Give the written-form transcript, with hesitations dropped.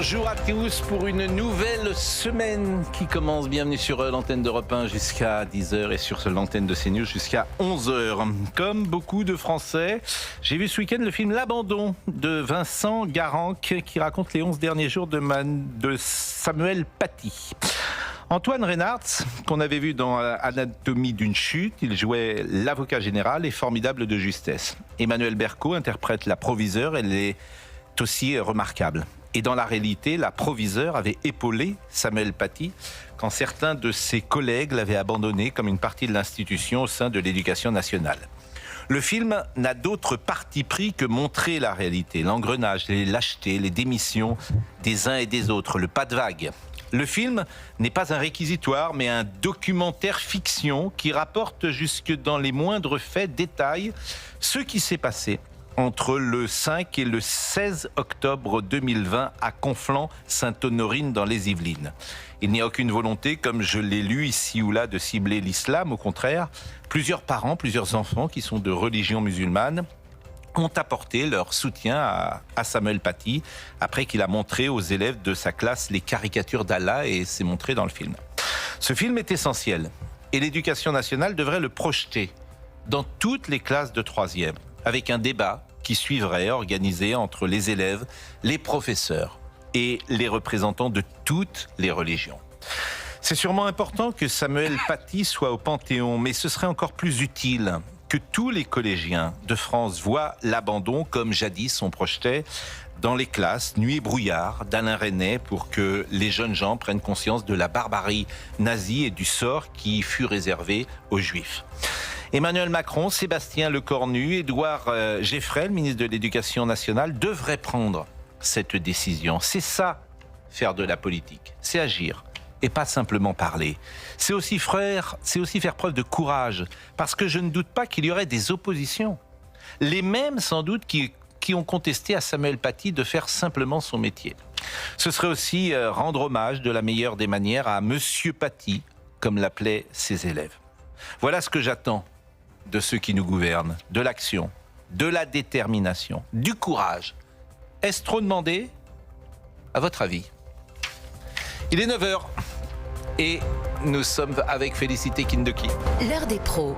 Bonjour à tous pour une nouvelle semaine qui commence. Bienvenue sur l'antenne d'Europe 1 jusqu'à 10h et sur l'antenne de CNews jusqu'à 11h. Comme beaucoup de Français, j'ai vu ce week-end le film L'Abandon de Vincent Garanque qui raconte les 11 derniers jours de Samuel Paty. Antoine Reynards, qu'on avait vu dans Anatomie d'une chute, il jouait l'avocat général et formidable de justesse. Emmanuelle Berco interprète la proviseure, elle est aussi remarquable. Et dans la réalité, la proviseure avait épaulé Samuel Paty quand certains de ses collègues l'avaient abandonné comme une partie de l'institution au sein de l'éducation nationale. Le film n'a d'autre parti pris que montrer la réalité, l'engrenage, les lâchetés, les démissions des uns et des autres, le pas de vague. Le film n'est pas un réquisitoire, mais un documentaire fiction qui rapporte jusque dans les moindres faits, détails, ce qui s'est passé entre le 5 et le 16 octobre 2020 à Conflans-Sainte-Honorine dans les Yvelines. Il n'y a aucune volonté, comme je l'ai lu ici ou là, de cibler l'islam. Au contraire, plusieurs parents, plusieurs enfants qui sont de religion musulmane ont apporté leur soutien à Samuel Paty après qu'il a montré aux élèves de sa classe les caricatures d'Allah et c'est montré dans le film. Ce film est essentiel et l'éducation nationale devrait le projeter dans toutes les classes de 3e avec un débat qui suivrait organisé entre les élèves, les professeurs et les représentants de toutes les religions. C'est sûrement important que Samuel Paty soit au Panthéon, mais ce serait encore plus utile que tous les collégiens de France voient l'abandon comme jadis on projetait dans les classes Nuit et brouillard d'Alain Resnais pour que les jeunes gens prennent conscience de la barbarie nazie et du sort qui fut réservé aux Juifs. Emmanuel Macron, Sébastien Lecornu, Édouard Geffrel, ministre de l'Éducation nationale, devraient prendre cette décision. C'est ça, faire de la politique, c'est agir. Et pas simplement parler. C'est aussi faire preuve de courage, parce que je ne doute pas qu'il y aurait des oppositions. Les mêmes, sans doute, qui ont contesté à Samuel Paty de faire simplement son métier. Ce serait aussi rendre hommage de la meilleure des manières à Monsieur Paty, comme l'appelaient ses élèves. Voilà ce que j'attends de ceux qui nous gouvernent, de l'action, de la détermination, du courage. Est-ce trop demandé? À votre avis? Il est 9h et nous sommes avec Félicité Kindoki. L'heure des pros.